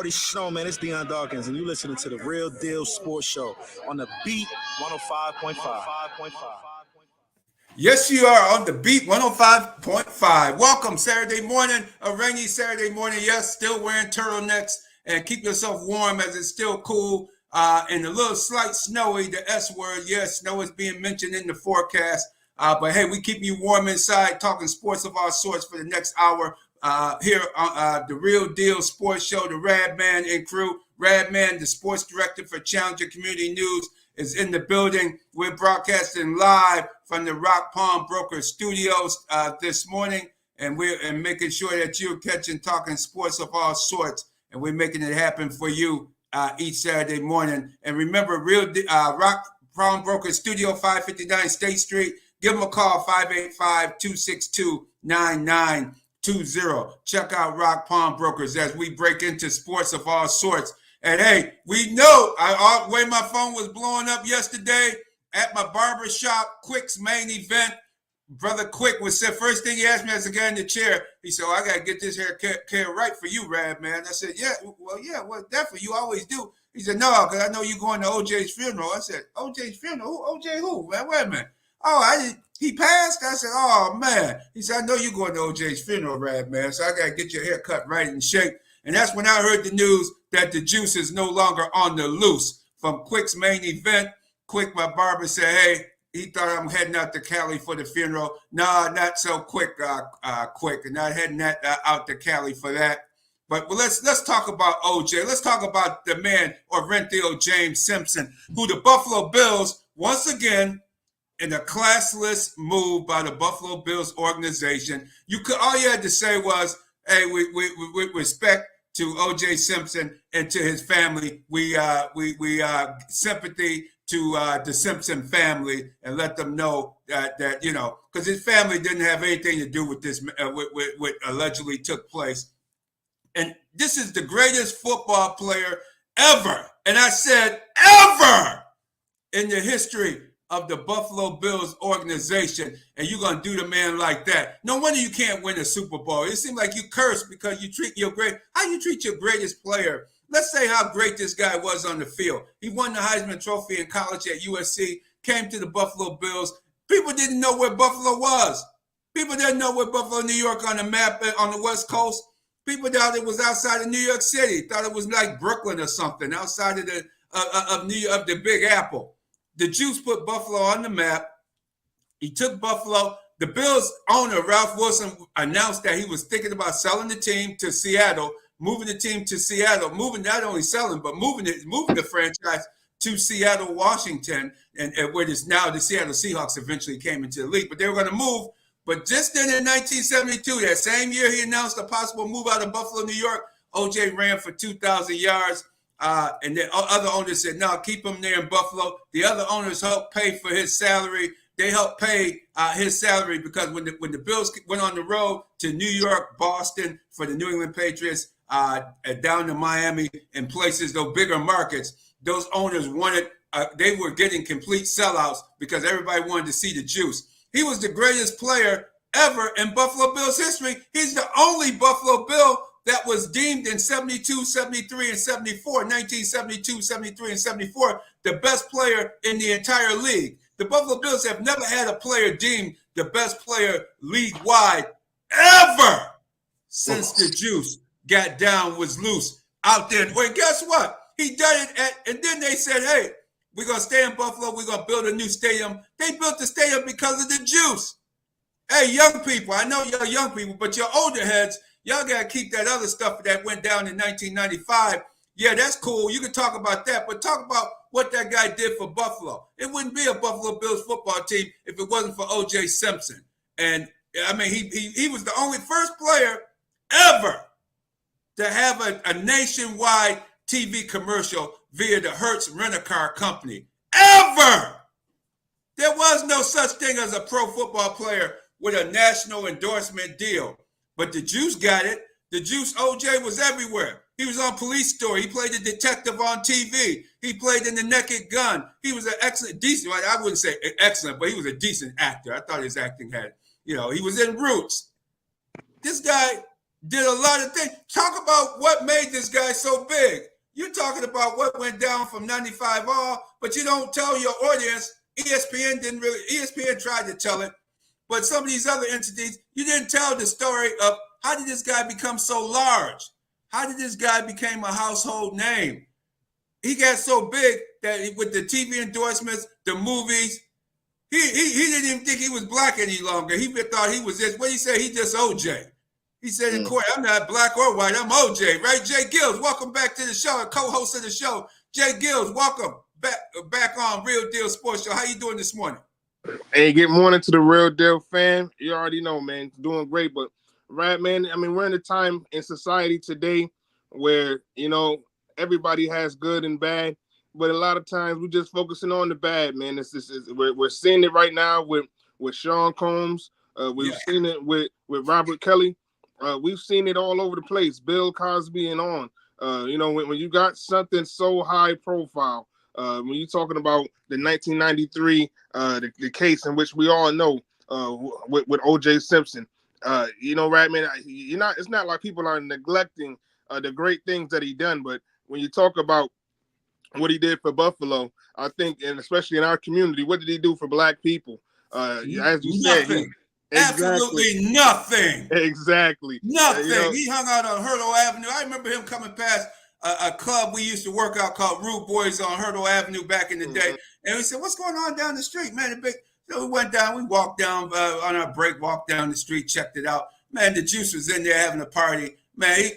already know, man. It's Deion Dawkins, and you listening to the Real Deal Sports Show on the Beat 105.5. Yes, you are on the Beat 105.5. Welcome Saturday morning, a rainy Saturday morning. Yes, still wearing turtlenecks and keep yourself warm as it's still cool and a little slight snowy, the S word. Yes, snow is being mentioned in the forecast. But hey, we keep you warm inside, talking sports of all sorts for the next hour here on the Real Deal Sports Show. The Radman and crew. Radman, the sports director for Challenger Community News, is in the building. We're broadcasting live from the Rock Palm Broker Studios this morning, and we're making sure that you're catching talking sports of all sorts, and we're making it happen for you each Saturday morning. And remember, Rock Palm Broker Studio, 559 State Street. Give them a call, 585-262-9920. Check out Rock Palm Brokers as we break into sports of all sorts. And hey, we know the way my phone was blowing up yesterday at my barber shop, Quick's main event. Brother Quick was said, first thing he asked me as I got in the chair, he said, I got to get this hair right for you, Rad, man. I said, well, definitely, you always do. He said, no, because I know you're going to OJ's funeral. I said, OJ's funeral? OJ who? Man, wait a minute. Oh, he passed? I said, oh, man. He said, I know you're going to OJ's funeral, Rad, man, so I got to get your hair cut right in shape. And that's when I heard the news that the juice is no longer on the loose. From Quick's main event, Quick, my barber, said, hey, he thought I'm heading out to Cali for the funeral. No, not so quick, Quick. And not heading out to Cali for that. But let's talk about OJ. Let's talk about the man, Orenthio James Simpson, who the Buffalo Bills, once again, in a classless move by the Buffalo Bills organization, all you had to say was, hey, with respect to O.J. Simpson and to his family, we sympathy to the Simpson family, and let them know that because his family didn't have anything to do with this, what allegedly took place. And this is the greatest football player ever, and I said ever, in the history of the Buffalo Bills organization, and you're going to do the man like that. No wonder you can't win a Super Bowl. It seems like you curse because you treat your how you treat your greatest player. Let's say how great this guy was on the field. He won the Heisman Trophy in college at USC, came to the Buffalo Bills. People didn't know where Buffalo was. People didn't know where Buffalo, New York on the map on the West Coast. People thought it was outside of New York City, thought it was like Brooklyn or something, outside of the Big Apple. The Juice put Buffalo on the map. He took Buffalo. The Bills owner, Ralph Wilson, announced that he was thinking about selling the team to Seattle, moving the team to Seattle, not only selling, but moving the franchise to Seattle, Washington, and where it is now the Seattle Seahawks eventually came into the league. But they were going to move. But just then in 1972, that same year he announced a possible move out of Buffalo, New York, OJ ran for 2,000 yards. And the other owners said, no, keep him there in Buffalo. The other owners helped pay for his salary. They helped pay his salary because when the Bills went on the road to New York, Boston for the New England Patriots, down to Miami and places, those bigger markets, those owners they were getting complete sellouts because everybody wanted to see the juice. He was the greatest player ever in Buffalo Bills history. He's the only Buffalo Bill that was deemed in 72, 73, and 74, 1972, 73, and 74, the best player in the entire league. The Buffalo Bills have never had a player deemed the best player league-wide ever since the juice was loose out there. Well, guess what? He done it, and then they said, hey, we're going to stay in Buffalo. We're going to build a new stadium. They built the stadium because of the juice. Hey, young people, I know you're young people, but your older heads, y'all got to keep that other stuff that went down in 1995. Yeah, that's cool. You can talk about that, but talk about what that guy did for Buffalo. It wouldn't be a Buffalo Bills football team if it wasn't for O.J. Simpson. And, I mean, he was the only first player ever to have a nationwide TV commercial via the Hertz Rent-A-Car Company. Ever! There was no such thing as a pro football player with a national endorsement deal. But the Juice got it. The Juice, OJ, was everywhere. He was on Police Story. He played a detective on TV. He played in The Naked Gun. He was an decent, I wouldn't say excellent, but he was a decent actor. I thought his acting had, he was in Roots. This guy did a lot of things. Talk about what made this guy so big. You're talking about what went down from 95 all, but you don't tell your audience. ESPN tried to tell it, but some of these other entities, you didn't tell the story of how did this guy become so large? How did this guy become a household name? He got so big that with the TV endorsements, the movies, he didn't even think he was black any longer. He thought he was this. What did he say? He just OJ. He said in court, I'm not black or white. I'm OJ, right? J-GILLZ, welcome back to the show, a co-host of the show. J-GILLZ, welcome back on Real Deal Sports Show. How you doing this morning? Hey, good morning to the Real Deal fan. You already know, man, doing great. But, right, man, I mean, we're in a time in society today where, you know, everybody has good and bad. But a lot of times we're just focusing on the bad, man. We're seeing it right now with Sean Combs. We've seen it with Robert Kelly. We've seen it all over the place. Bill Cosby and on. You know, when you got something so high profile, when you're talking about the 1993, the case in which we all know with O.J. Simpson, you know, right, man, it's not like people are neglecting the great things that he done, but when you talk about what he did for Buffalo, I think, and especially in our community, what did he do for black people? As you said, absolutely nothing. Exactly. Nothing. You know, he hung out on Hurdle Avenue. I remember him coming past a club we used to work out called Rude Boys on Hurdle Avenue back in the day. And we said, what's going on down the street, man? So we went down, we walked down on our break, walked down the street, checked it out. Man, the Juice was in there having a party. Man,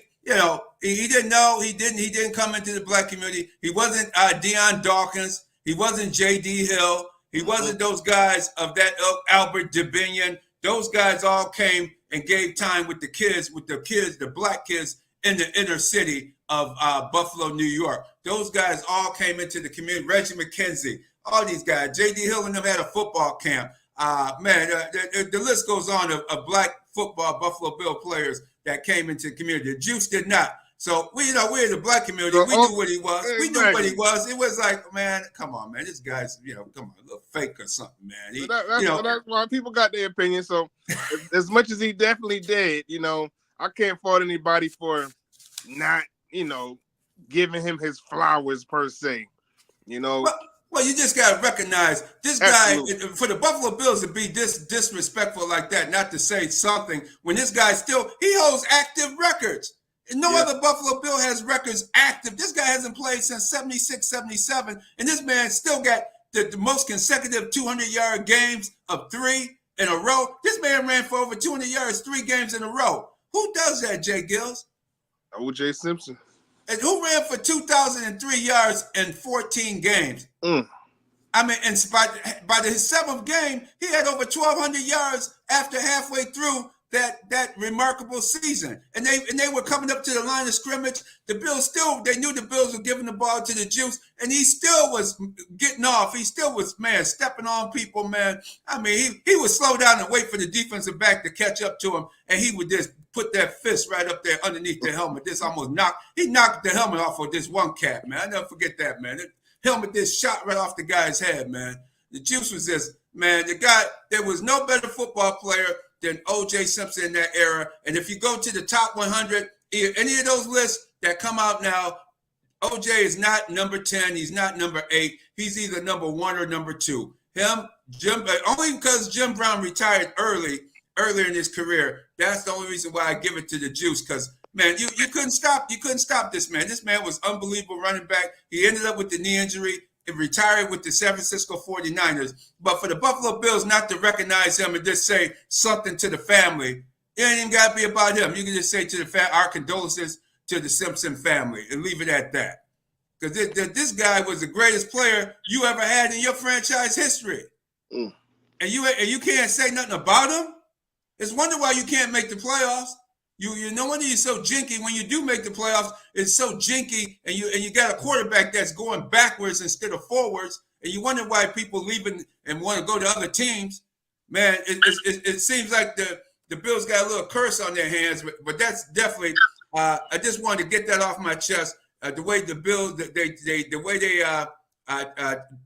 he didn't know. He didn't come into the black community. He wasn't Deion Dawkins. He wasn't J.D. Hill. He wasn't those guys of that Albert DeBinion. Those guys all came and gave time with the kids, the black kids in the inner city of Buffalo, New York. Those guys all came into the community. Reggie McKenzie, all these guys. J.D. Hill and them had a football camp. The list goes on of black football Buffalo Bill players that came into the community. The Juice did not. So we're the black community. We knew what he was. We knew what he was. It was like, man, come on, man. This guy's, come on, a little fake or something, man. That's why people got their opinion. So as much as he definitely did, I can't fault anybody for not, giving him his flowers per se. Well, you just got to recognize this guy, for the Buffalo Bills to be disrespectful like that, not to say something, when this guy he holds active records. And no other Buffalo Bill has records active. This guy hasn't played since 76, 77, and this man still got the most consecutive 200-yard games of 3 in a row. This man ran for over 200 yards 3 games in a row. Who does that, J-GILLZ? O.J. Simpson. And who ran for 2,003 yards in 14 games? I mean, and by his 7th game, he had over 1,200 yards after halfway through that remarkable season. And they were coming up to the line of scrimmage. The Bills they knew the Bills were giving the ball to the Juice, and he still was getting off. He still was, man, stepping on people, man. I mean, he would slow down and wait for the defensive back to catch up to him, and he would just put that fist right up there underneath the helmet. He knocked the helmet off of this one cat, man. I never forget that, man. The helmet just shot right off the guy's head, man. The Juice was just, man, there was no better football player than O.J. Simpson in that era. And if you go to the top 100, any of those lists that come out now, O.J. is not number 10. He's not number 8. He's either number 1 or number 2. Jim, only because Jim Brown retired earlier in his career. That's the only reason why I give it to the Juice, because, man, you couldn't stop this man. This man was unbelievable running back. He ended up with the knee injury. He retired with the San Francisco 49ers. But for the Buffalo Bills not to recognize him and just say something to the family, it ain't even got to be about him. You can just say to the our condolences to the Simpson family and leave it at that. Because this guy was the greatest player you ever had in your franchise history. And you can't say nothing about him? It's wonder why you can't make the playoffs. No wonder you're so jinky. When you do make the playoffs, it's so jinky, and you got a quarterback that's going backwards instead of forwards, and you wonder why people leaving and want to go to other teams. Man, it seems like the Bills got a little curse on their hands, but that's definitely. I just wanted to get that off my chest. The way the Bills, the way they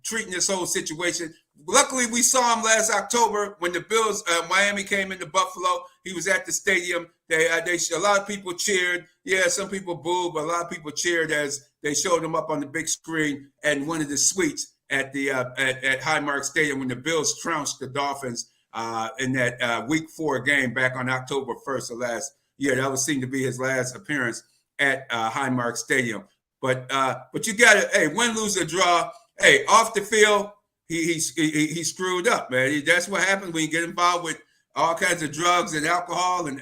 treating this whole situation. Luckily, we saw him last October when the Bills, Miami came into Buffalo. He was at the stadium. A lot of people cheered. Yeah, some people booed, but a lot of people cheered as they showed him up on the big screen at one of the suites at the at Highmark Stadium when the Bills trounced the Dolphins in that Week 4 game back on October 1st of last year. That was seen to be his last appearance at Highmark Stadium. But you got to, hey, win, lose, or draw. Hey, off the field, he screwed up, man. That's what happens when you get involved with all kinds of drugs and alcohol, and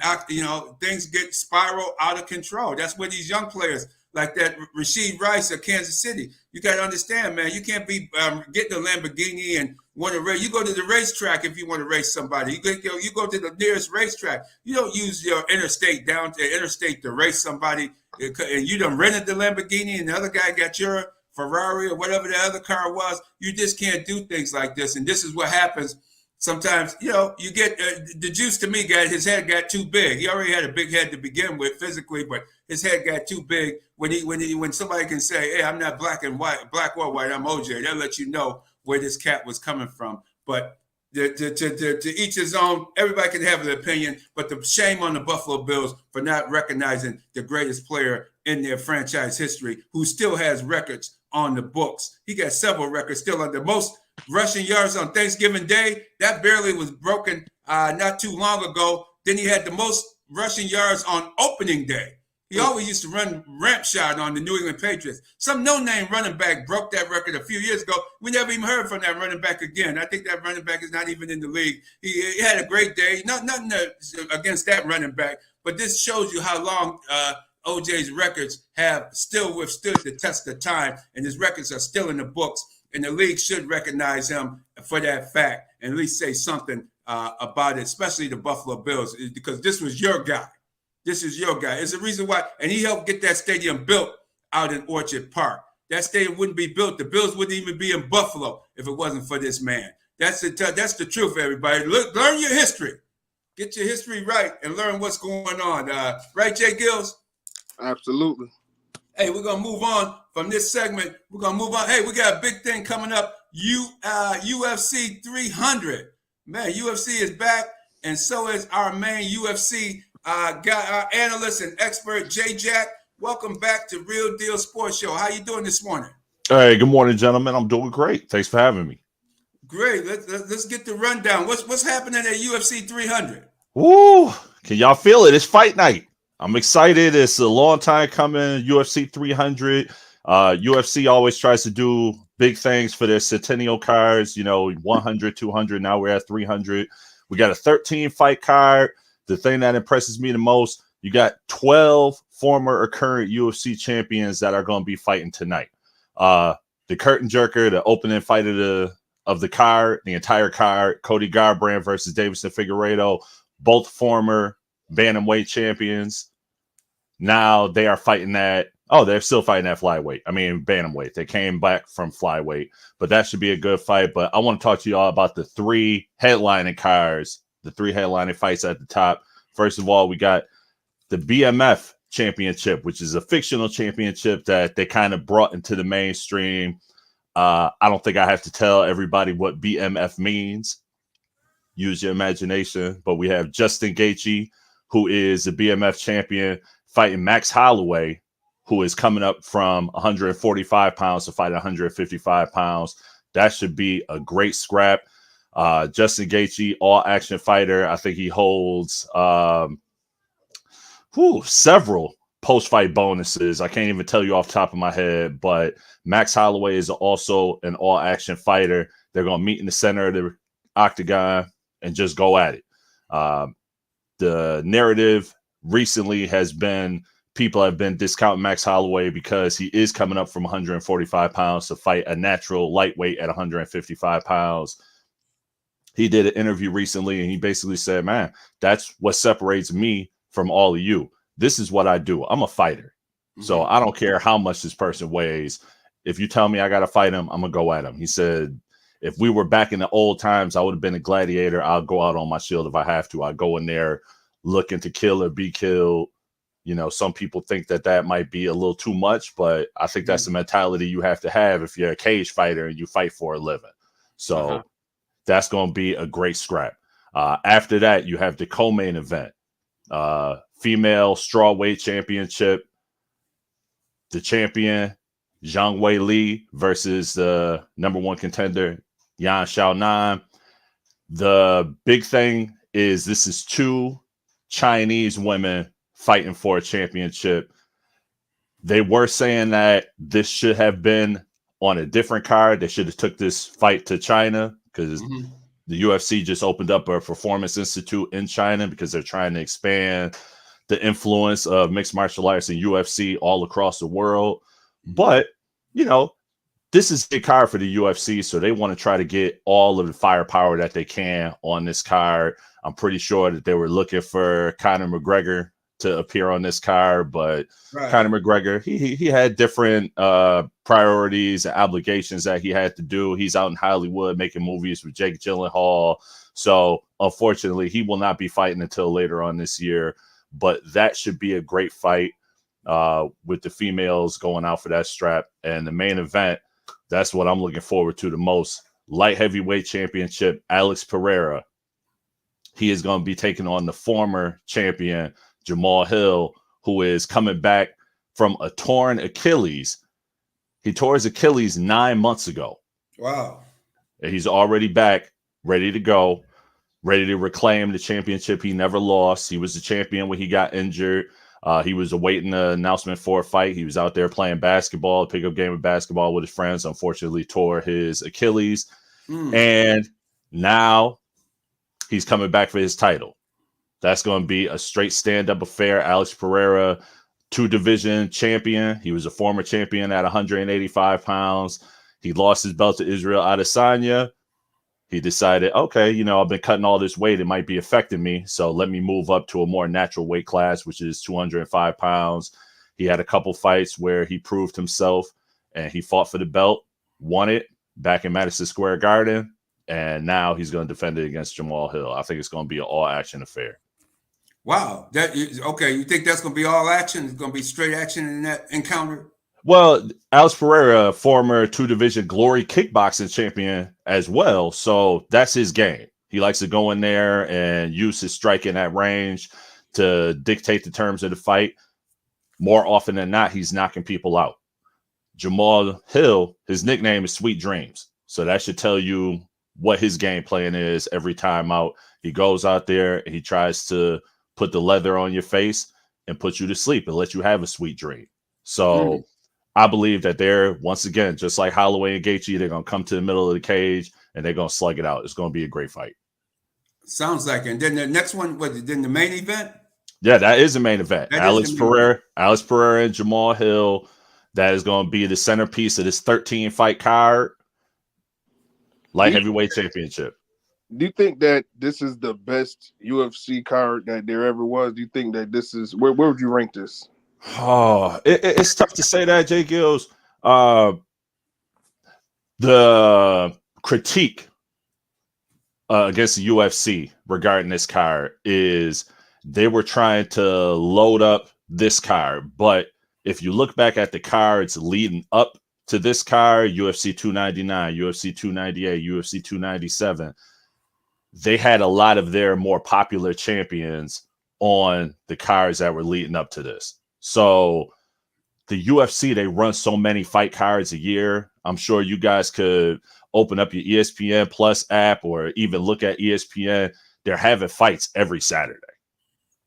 things get spiral out of control. That's where these young players like that Rashid Rice of Kansas City, you got to understand, man. You can't be getting a Lamborghini and want to race. You go to the racetrack if you want to race somebody. You go to the nearest racetrack. You don't use your interstate down to interstate to race somebody, and you done rented the Lamborghini and the other guy got your Ferrari or whatever the other car was. You just can't do things like this. And this is what happens sometimes. You get the Juice to me guy, his head got too big. He already had a big head to begin with physically, but his head got too big when somebody can say, hey, I'm not black or white, I'm OJ. They'll let you know where this cat was coming from. But to each his own, everybody can have an opinion, but the shame on the Buffalo Bills for not recognizing the greatest player in their franchise history who still has records on the books. He got several records still on the most rushing yards on Thanksgiving Day. That barely was broken not too long ago. Then he had the most rushing yards on opening day. He always used to run ramp shot on the New England Patriots. Some no-name running back broke that record a few years ago. We never even heard from that running back again. I think that running back is not even in the league. He had a great day. Nothing against that running back, but this shows you how long OJ's records have still withstood the test of time, and his records are still in the books, and the league should recognize him for that fact and at least say something about it, especially the Buffalo Bills, because this was your guy. This is your guy. It's the reason why, and he helped get that stadium built out in Orchard Park. That stadium wouldn't be built. The Bills wouldn't even be in Buffalo if it wasn't for this man. That's the truth, everybody. Learn your history. Get your history right and learn what's going on. Right, J-GILLZ? Absolutely. Hey, we're going to move on from this segment. We're going to move on. Hey, we got a big thing coming up. UFC 300. Man, UFC is back, and so is our main UFC got our analyst and expert, J-Jack. Welcome back to Real Deal Sports Show. How you doing this morning? Hey, good morning, gentlemen. I'm doing great. Thanks for having me. Great. Let's get the rundown. What's happening at UFC 300? Woo! Can y'all feel it? It's fight night. I'm excited. It's a long time coming. UFC 300. UFC always tries to do big things for their centennial cards. 100, 200. Now we're at 300. We got a 13 fight card. The thing that impresses me the most, you got 12 former or current UFC champions that are going to be fighting tonight. The curtain jerker, the opening fight of the card, the entire card, Cody Garbrandt versus Davison Figueiredo, both former bantamweight champions. Now they are fighting they're still fighting at flyweight. I mean, bantamweight. They came back from flyweight, but that should be a good fight. But I want to talk to you all about the three headlining cards, the three headlining fights at the top. First of all, we got the BMF championship, which is a fictional championship that they kind of brought into the mainstream. I don't think I have to tell everybody what BMF means. Use your imagination. But we have Justin Gaethje, who is the BMF champion, fighting Max Holloway, who is coming up from 145 pounds to fight 155 pounds. That should be a great scrap. Justin Gaethje, all-action fighter. I think he holds several post-fight bonuses. I can't even tell you off the top of my head, but Max Holloway is also an all-action fighter. They're going to meet in the center of the octagon and just go at it. The narrative recently has been people have been discounting Max Holloway because he is coming up from 145 pounds to fight a natural lightweight at 155 pounds. He did an interview recently, and he basically said, man, that's what separates me from all of you. This is what I do. I'm a fighter. So I don't care how much this person weighs. If you tell me I got to fight him, I'm going to go at him. He said, if we were back in the old times, I would have been a gladiator. I'll go out on my shield if I have to. I go in there looking to kill or be killed. Some people think that might be a little too much, but I think that's the mentality you have to have if you're a cage fighter and you fight for a living. So That's going to be a great scrap. After that, you have the co-main event, female strawweight championship. The champion, Zhang Wei Li, versus the number one contender, Yan Xiaonan. The big thing is this is two Chinese women fighting for a championship. They were saying that this should have been on a different card. They should have took this fight to China because the UFC just opened up a performance institute in China because they're trying to expand the influence of mixed martial arts and UFC all across the world. But, you know, this is a card for the UFC, so they want to try to get all of the firepower that they can on this card. I'm pretty sure that they were looking for Conor McGregor to appear on this card, but Conor McGregor, he had different priorities and obligations that he had to do. He's out in Hollywood making movies with Jake Gyllenhaal. So, unfortunately, he will not be fighting until later on this year. But that should be a great fight with the females going out for that strap. And the main event, that's what I'm looking forward to the most. Light heavyweight championship, Alex Pereira. He is going to be taking on the former champion, Jamal Hill, who is coming back from a torn Achilles. He tore his Achilles 9 months ago. Wow. And he's already back, ready to go. Ready to reclaim the championship he never lost. He was the champion when he got injured. He was awaiting the announcement for a fight. He was out there playing basketball, pickup game of basketball with his friends. Unfortunately, tore his Achilles. And now he's coming back for his title. That's going to be a straight stand-up affair. Alex Pereira, 2-division champion. He was a former champion at 185 pounds. He lost his belt to Israel Adesanya. He decided, okay, you know, I've been cutting all this weight. It might be affecting me. So let me move up to a more natural weight class, which is 205 pounds. He had a couple fights where he proved himself and he fought for the belt, won it back in Madison Square Garden. And now he's going to defend it against Jamal Hill. I think it's going to be an all-action affair. Wow. Okay. You think that's going to be all action? It's going to be straight action in that encounter? Well, Alex Pereira, former 2-division Glory kickboxing champion as well. So that's his game. He likes to go in there and use his striking at range to dictate the terms of the fight. More often than not, he's knocking people out. Jamal Hill, his nickname is Sweet Dreams. So that should tell you what his game plan is every time out. He goes out there and he tries to put the leather on your face and put you to sleep and let you have a sweet dream. So I believe that they're, once again, just like Holloway and Gaethje, they're going to come to the middle of the cage and they're going to slug it out. It's going to be a great fight. Sounds like it. And then the next one, then the main event? Yeah, that is the main event. Alex Pereira and Jamal Hill. That is going to be the centerpiece of this 13-fight card. Light heavyweight championship. Do you think that this is the best UFC card that there ever was? Do you think that this is, where would you rank this? Oh, it's tough to say that, J-GILLZ. The critique against the UFC regarding this card is they were trying to load up this card. But if you look back at the cards leading up to this card, UFC 299, UFC 298, UFC 297, they had a lot of their more popular champions on the cards that were leading up to this. So the UFC, they run so many fight cards a year. I'm sure you guys could open up your ESPN Plus app or even look at ESPN. They're having fights every Saturday,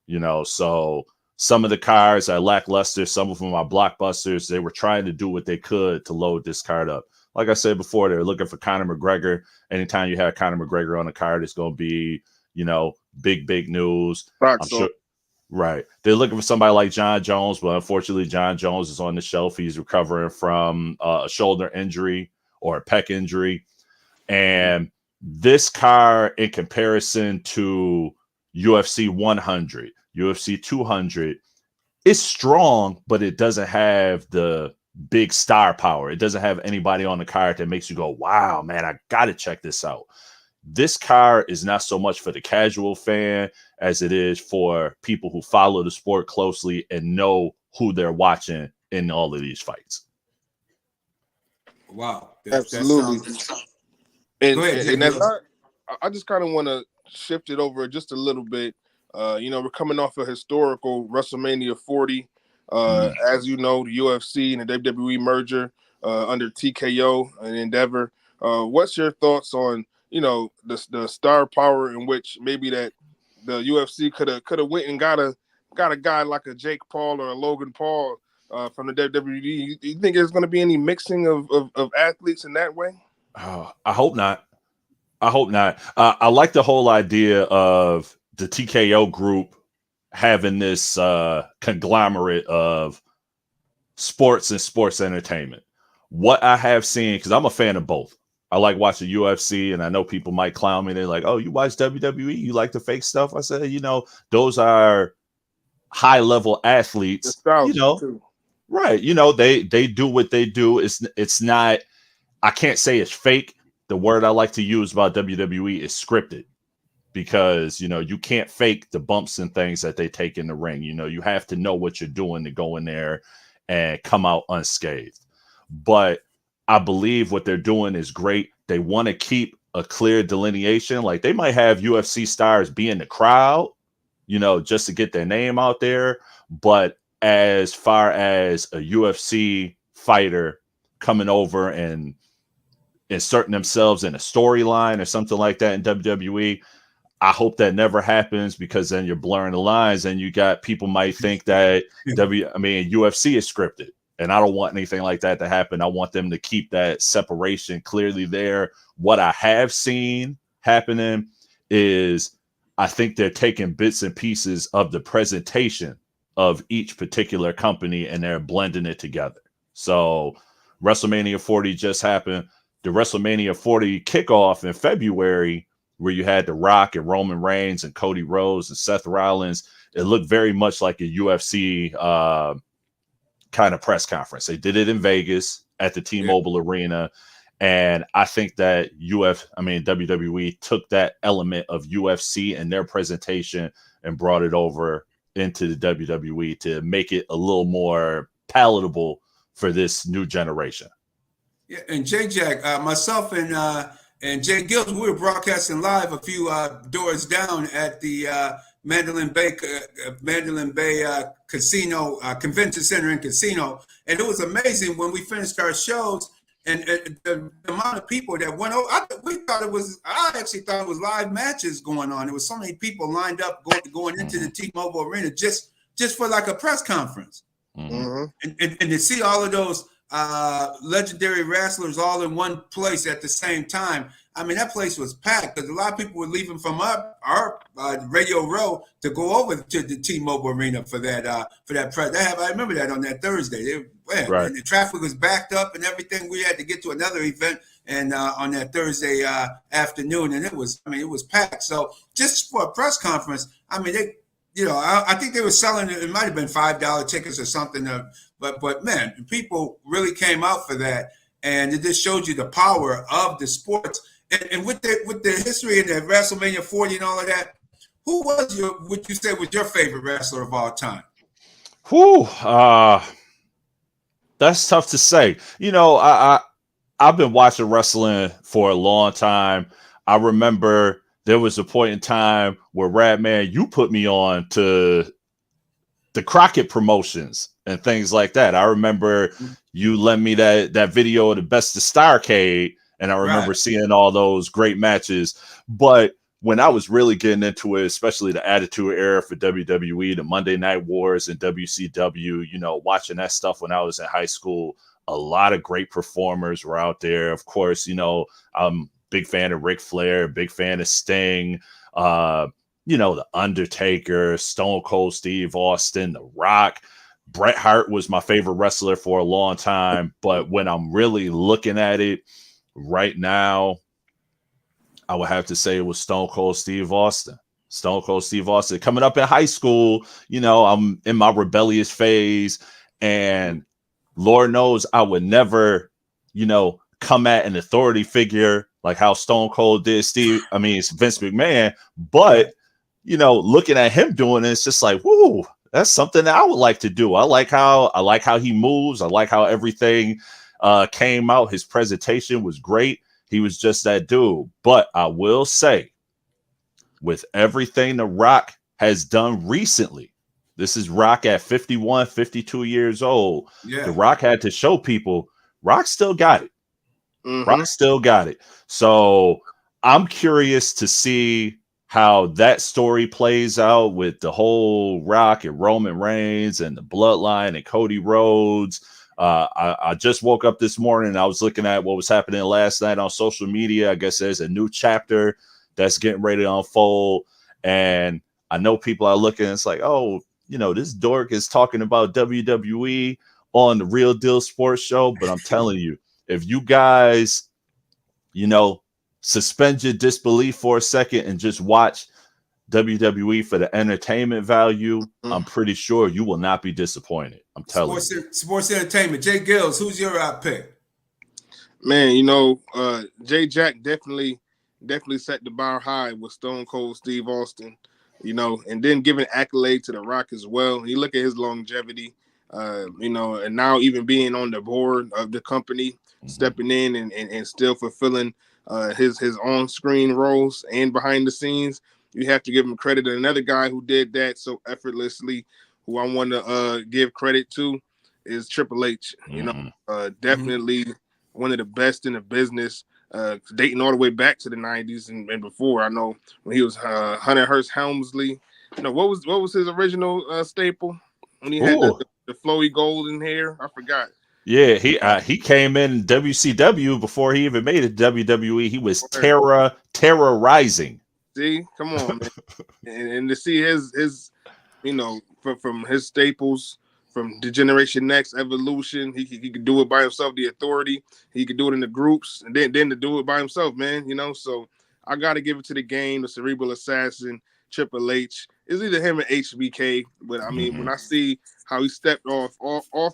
you know, so some of the cards are lackluster. Some of them are blockbusters. They were trying to do what they could to load this card up. Like I said before, they're looking for Conor McGregor. Anytime you have Conor McGregor on the card, it's going to be, you know, big news. I'm sure. Right. They're looking for somebody like John Jones, but unfortunately, John Jones is on the shelf. He's recovering from a shoulder injury or a pec injury. And this card, in comparison to UFC 100, UFC 200, is strong, but it doesn't have the big star power. It doesn't have anybody on the card that makes you go, wow, man, I got to check this out. This card is not so much for the casual fan as it is for people who follow the sport closely and know who they're watching in all of these fights. Wow. Absolutely. And that's not, I just kind of want to shift it over just a little bit. We're coming off a historical WrestleMania 40. As you know, the UFC and the WWE merger under TKO and Endeavor. What's your thoughts on the star power in which maybe that the UFC could have went and got a guy like a Jake Paul or a Logan Paul from the WWE? Do you think there's going to be any mixing of athletes in that way? I hope not. I hope not. I like the whole idea of the TKO group having this conglomerate of sports and sports entertainment. What I have seen, because I'm a fan of both. I like watching UFC, and I know people might clown me. They're like, "Oh, you watch WWE? You like the fake stuff?" I said, those are high-level athletes. Too. Right? They do what they do. It's not. I can't say it's fake. The word I like to use about WWE is scripted, because you can't fake the bumps and things that they take in the ring. You have to know what you're doing to go in there and come out unscathed. But I believe what they're doing is great. They want to keep a clear delineation. Like, they might have UFC stars be in the crowd, just to get their name out there. But as far as a UFC fighter coming over and inserting themselves in a storyline or something like that in WWE, I hope that never happens, because then you're blurring the lines and you got people might think that UFC is scripted. And I don't want anything like that to happen. I want them to keep that separation clearly there. What I have seen happening is, I think they're taking bits and pieces of the presentation of each particular company and they're blending it together. So WrestleMania 40 just happened. The WrestleMania 40 kickoff in February, where you had The Rock and Roman Reigns and Cody Rhodes and Seth Rollins, it looked very much like a UFC kind of press conference. They did it in Vegas at the T-Mobile Arena. And I think that WWE took that element of UFC and their presentation and brought it over into the WWE to make it a little more palatable for this new generation. Yeah, and J-Jack, myself and J-GILLZ, we were broadcasting live a few doors down at the Mandalay Bay Casino, Convention Center and Casino. And it was amazing when we finished our shows and the amount of people that went over. I actually thought it was live matches going on. There was so many people lined up going into the T-Mobile Arena just for like a press conference. Mm-hmm. And to see all of those legendary wrestlers all in one place at the same time. I mean, that place was packed, because a lot of people were leaving from our Radio Row to go over to the T-Mobile Arena for that press. I remember that on that Thursday. Right. And the traffic was backed up and everything. We had to get to another event and on that Thursday afternoon, and it was packed. So just for a press conference, I mean, I think they were selling it might have been $5 tickets or something. But man, people really came out for that, and it just showed you the power of the sports. And with the history and the WrestleMania 40 and all of that, who was would you say was your favorite wrestler of all time? That's tough to say. I've been watching wrestling for a long time. I remember there was a point in time where, Radman, you put me on to the Crockett promotions and things like that. I remember you lent me that video of the Best of Starrcade, and I remember seeing all those great matches. But when I was really getting into it, especially the Attitude Era for WWE, the Monday Night Wars and WCW, watching that stuff when I was in high school, a lot of great performers were out there. Of course, I'm big fan of Ric Flair, big fan of Sting, The Undertaker, Stone Cold Steve Austin, The Rock. Bret Hart was my favorite wrestler for a long time. But when I'm really looking at it right now, I would have to say it was Stone Cold Steve Austin. Stone Cold Steve Austin. Coming up in high school, I'm in my rebellious phase. And Lord knows I would never, come at an authority figure like how Stone Cold did it's Vince McMahon. But, looking at him doing it, it's just like, whoo, that's something that I would like to do. I like how he moves. I like how everything came out. His presentation was great. He was just that dude. But I will say, with everything The Rock has done recently, this is Rock at 51, 52 years old. Yeah. The Rock had to show people Rock still got it. Rock still got it. So I'm curious to see how that story plays out with the whole Rock and Roman Reigns and the bloodline and Cody Rhodes. I just woke up this morning and I was looking at what was happening last night on social media. I guess there's a new chapter that's getting ready to unfold. And I know people are looking, it's like, oh, you know, this dork is talking about WWE on the Real Deal Sports Show. But I'm telling you, if you guys, you know, suspend your disbelief for a second and just watch WWE for the entertainment value, I'm pretty sure you will not be disappointed. I'm telling you. Sports entertainment. J-GILLZ, who's your pick? Man, you know, J-Jack definitely set the bar high with Stone Cold Steve Austin, you know, and then giving accolade to The Rock as well. You look at his longevity, you know, and now even being on the board of the company, stepping in and still fulfilling his on-screen roles and behind the scenes. You have to give him credit. And another guy who did that so effortlessly, who I want to give credit to, is Triple H. You know, definitely one of the best in the business, dating all the way back to the 90s and before. I know when he was Hunter Hearst Helmsley. You know, what was his original staple when he had the flowy golden hair? I forgot. Yeah, he came in WCW before he even made it WWE. He was terrorizing. See, come on, man. and to see his you know, from his staples, from the Generation Next Evolution, he could do it by himself. The Authority, he could do it in the groups, and then to do it by himself, man. You know, so I got to give it to the game, the Cerebral Assassin, Triple H. It's either him or HBK, but I mean, when I see how he stepped off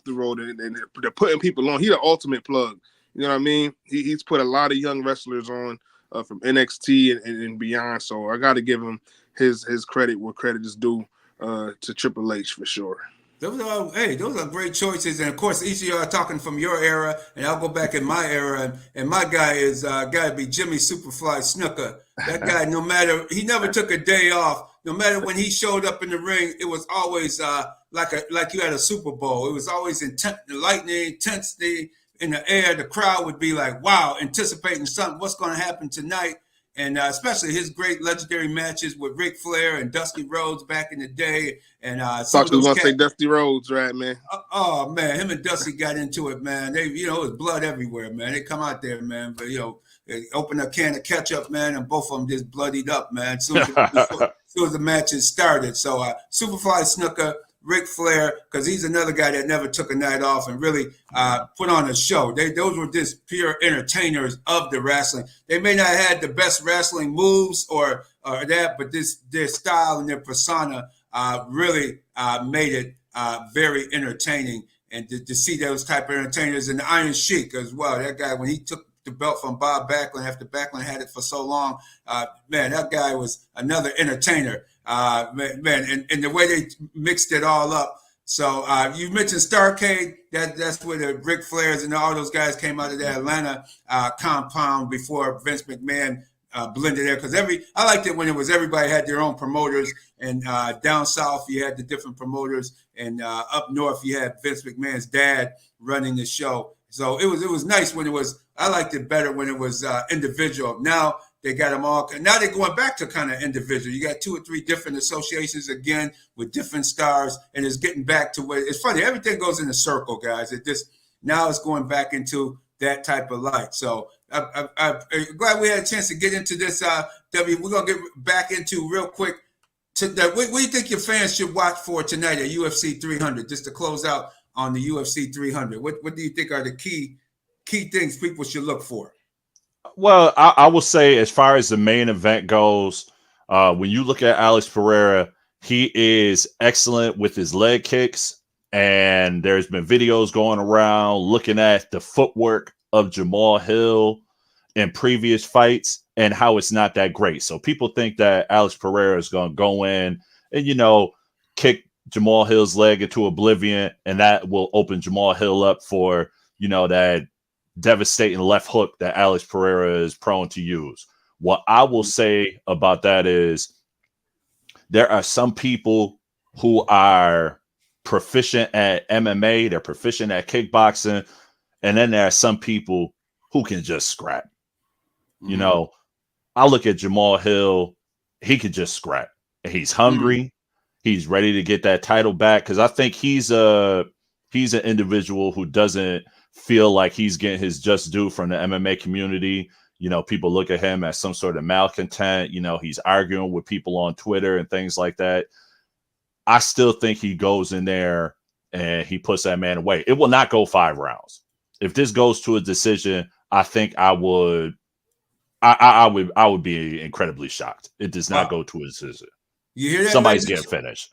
the road and they're putting people on, he the ultimate plug. You know what I mean? He's put a lot of young wrestlers on from NXT and beyond. So I got to give him his credit where credit is due to Triple H for sure. Those are great choices. And of course, each of you are talking from your era, and I'll go back in my era. And my guy is got to be Jimmy Superfly Snuka. That guy, no matter, he never took a day off. No matter when he showed up in the ring, it was always like you had a Super Bowl. It was always lightning, intensity in the air. The crowd would be like, wow, anticipating something. What's going to happen tonight? And especially his great legendary matches with Ric Flair and Dusty Rhodes back in the day. And thought you was gonna say Dusty Rhodes, right, man? Oh man, him and Dusty got into it, man. They, you know, it was blood everywhere, man. They come out there, man. But you know, they opened a can of ketchup, man, and both of them just bloodied up, man. As soon as the matches started. So Superfly Snuka, Ric Flair, because he's another guy that never took a night off and really put on a show. Those were just pure entertainers of the wrestling. They may not have had the best wrestling moves or that, but their style and their persona really made it very entertaining. And to see those type of entertainers, and the Iron Sheik as well. That guy, when he took the belt from Bob Backlund after Backlund had it for so long, man, that guy was another entertainer. Man, and the way they mixed it all up. So you mentioned Starrcade. That's where the Ric Flairs and all those guys came out of the Atlanta compound before Vince McMahon blended there. Because I liked it when it was everybody had their own promoters, and down south you had the different promoters, and up north you had Vince McMahon's dad running the show. So it was nice when it was. I liked it better when it was individual. Now they got them all. Now they're going back to kind of individual. You got 2 or 3 different associations again with different stars, and it's getting back to where it's funny. Everything goes in a circle, guys. Now it's going back into that type of light. So I'm glad we had a chance to get into this. We're gonna get back into real quick. What do you think your fans should watch for tonight at UFC 300? Just to close out on the UFC 300. What do you think are the key things people should look for? Well, I will say, as far as the main event goes, when you look at Alex Pereira, he is excellent with his leg kicks. And there's been videos going around looking at the footwork of Jamal Hill in previous fights and how it's not that great. So people think that Alex Pereira is going to go in and, you know, kick Jamal Hill's leg into oblivion, and that will open Jamal Hill up for, you know, that devastating left hook that Alex Pereira is prone to use. What I will say about that is there are some people who are proficient at MMA, they're proficient at kickboxing, and then there are some people who can just scrap. You know, I look at Jamal Hill, he could just scrap. He's hungry. He's ready to get that title back because I think he's an individual who doesn't feel like he's getting his just due from the MMA community. You know, people look at him as some sort of malcontent. You know, he's arguing with people on Twitter and things like that. I still think he goes in there and he puts that man away. It will not go 5 rounds. If this goes to a decision, I think I would be incredibly shocked. It does not go to a decision. You hear that? Somebody's getting finished.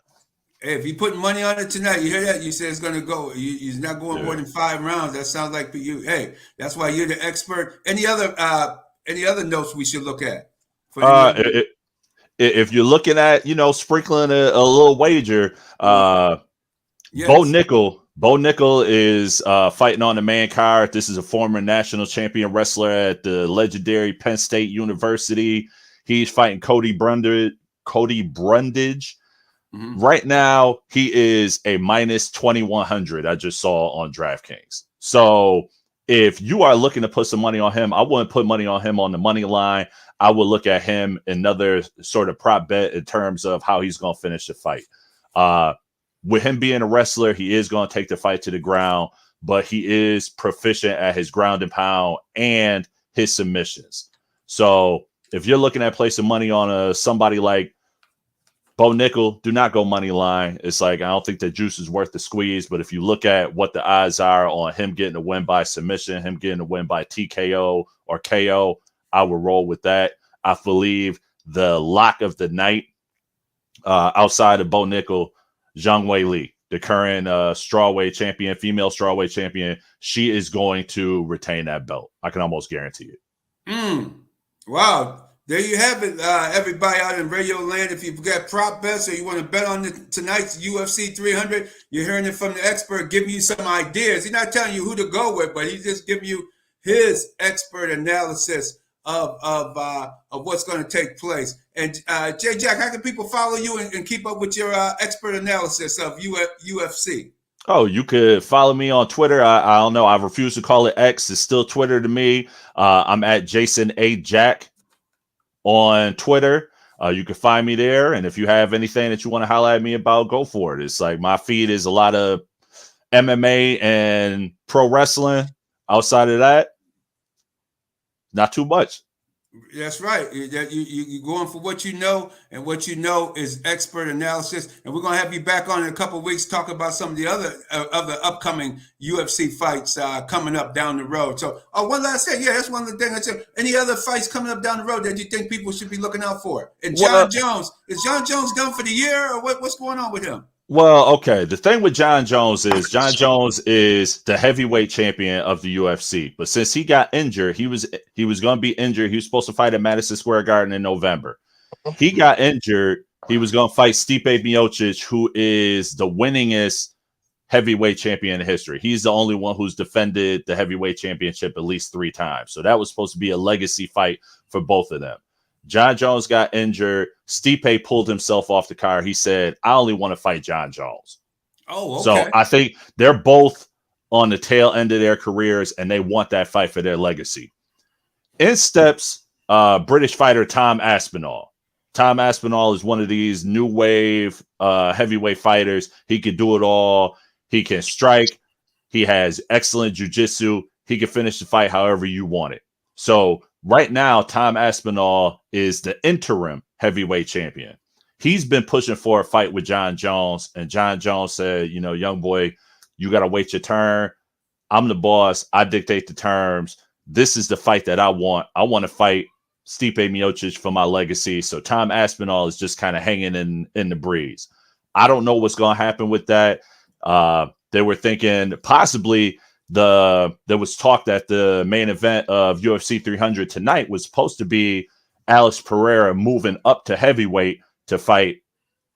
Hey, if you putting money on it tonight, you hear that? You say it's going to go. He's not going more than 5 rounds. That sounds like for you. Hey, that's why you're the expert. Any other notes we should look at? If you're looking at, you know, sprinkling a little wager, yes. Bo Nickel is fighting on the main card. This is a former national champion wrestler at the legendary Penn State University. He's fighting Cody Brundage. Right now, he is a minus 2,100. I just saw on DraftKings. So if you are looking to put some money on him, I wouldn't put money on him on the money line. I would look at him another sort of prop bet in terms of how he's going to finish the fight. With him being a wrestler, he is going to take the fight to the ground, but he is proficient at his ground and pound and his submissions. So if you're looking at placing money on somebody like Bo Nickel, do not go money line. It's like, I don't think the juice is worth the squeeze. But if you look at what the odds are on him getting a win by submission, him getting a win by TKO or KO, I would roll with that. I believe the lock of the night outside of Bo Nickel, Zhang Wei Li, the current strawweight champion, female strawweight champion, she is going to retain that belt. I can almost guarantee it. Wow. There you have it, everybody out in radio land. If you've got prop bets or you want to bet on tonight's UFC 300, you're hearing it from the expert giving you some ideas. He's not telling you who to go with, but he's just giving you his expert analysis of what's going to take place. And J Jack, how can people follow you and keep up with your expert analysis of UFC? Oh, you could follow me on Twitter. I don't know. I refuse to call it X. It's still Twitter to me. I'm at Jason A. Jack on Twitter. You can find me there. And if you have anything that you want to highlight at me about, go for it. It's like my feed is a lot of MMA and pro wrestling. Outside of that, not too much. That's right. You're going for what you know, and what you know is expert analysis. And we're going to have you back on in a couple of weeks talking about some of the other upcoming UFC fights coming up down the road. So, one last thing. Yeah, that's one of the things I said. Any other fights coming up down the road that you think people should be looking out for? And John Jones, is John Jones done for the year, or what's going on with him? Well, okay. The thing with John Jones is the heavyweight champion of the UFC. But since he got injured, he was going to be injured. He was supposed to fight at Madison Square Garden in November. He got injured. He was going to fight Stipe Miocic, who is the winningest heavyweight champion in history. He's the only one who's defended the heavyweight championship at least 3 times. So that was supposed to be a legacy fight for both of them. John Jones got injured. Stipe pulled himself off the card. He said, I only want to fight John Jones. Oh, okay. So I think they're both on the tail end of their careers, and they want that fight for their legacy. In steps British fighter Tom Aspinall. Tom Aspinall is one of these new wave heavyweight fighters. He can do it all. He can strike. He has excellent jiu-jitsu. He can finish the fight however you want it. So right now, Tom Aspinall is the interim heavyweight champion. He's been pushing for a fight with John Jones, and John Jones said, you know, young boy, you got to wait your turn. I'm the boss. I dictate the terms. This is the fight that I want. I want to fight Stipe Miocic for my legacy. So Tom Aspinall is just kind of hanging in the breeze. I don't know what's going to happen with that. They were thinking possibly there was talk that the main event of UFC 300 tonight was supposed to be Alex Pereira moving up to heavyweight to fight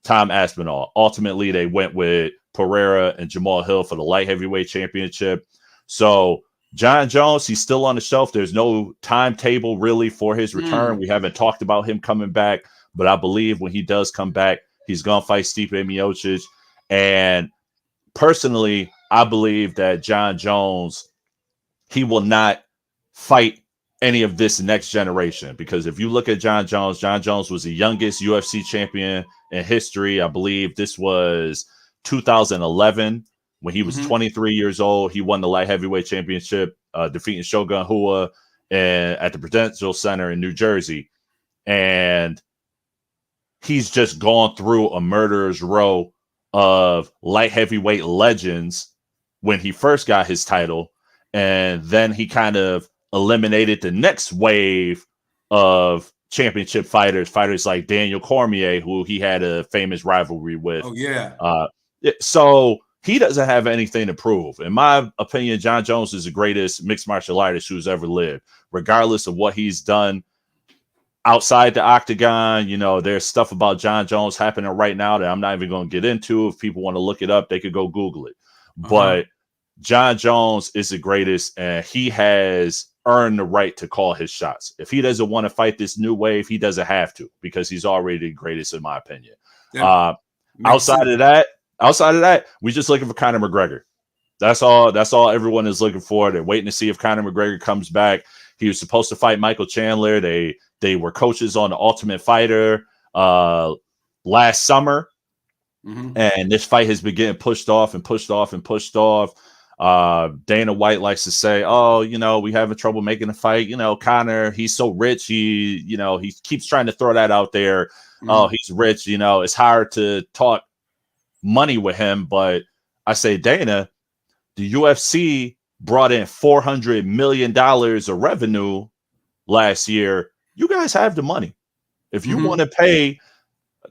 Tom Aspinall. Ultimately, they went with Pereira and Jamal Hill for the light heavyweight championship. So John Jones, he's still on the shelf. There's no timetable really for his return. We haven't talked about him coming back, but I believe when he does come back, he's going to fight Stipe Miocic. And personally, I believe that John Jones, he will not fight any of this next generation, because if you look at John Jones was the youngest UFC champion in history. I believe this was 2011 when he was 23 years old. He won the light heavyweight championship, defeating Shogun Rua at the Prudential Center in New Jersey. And he's just gone through a murderer's row of light heavyweight legends when he first got his title. And then he kind of eliminated the next wave of championship fighters like Daniel Cormier, who he had a famous rivalry with. Oh, yeah. So he doesn't have anything to prove. In my opinion, John Jones is the greatest mixed martial artist who's ever lived, regardless of what he's done outside the octagon. You know, there's stuff about John Jones happening right now that I'm not even going to get into. If people want to look it up, they could go Google it. But John Jones is the greatest, and he has earned the right to call his shots. If he doesn't want to fight this new wave, he doesn't have to, because he's already the greatest, in my opinion. Yeah. Outside of that, we're just looking for Conor McGregor. That's all everyone is looking for. They're waiting to see if Conor McGregor comes back. He was supposed to fight Michael Chandler. They were coaches on The Ultimate Fighter last summer. And this fight has been getting pushed off. Dana White likes to say, oh, you know, we having trouble making a fight. You know, Conor, he's so rich. He keeps trying to throw that out there. Oh, he's rich. You know, it's hard to talk money with him. But I say, Dana, the UFC brought in $400 million of revenue last year. You guys have the money. If you want to pay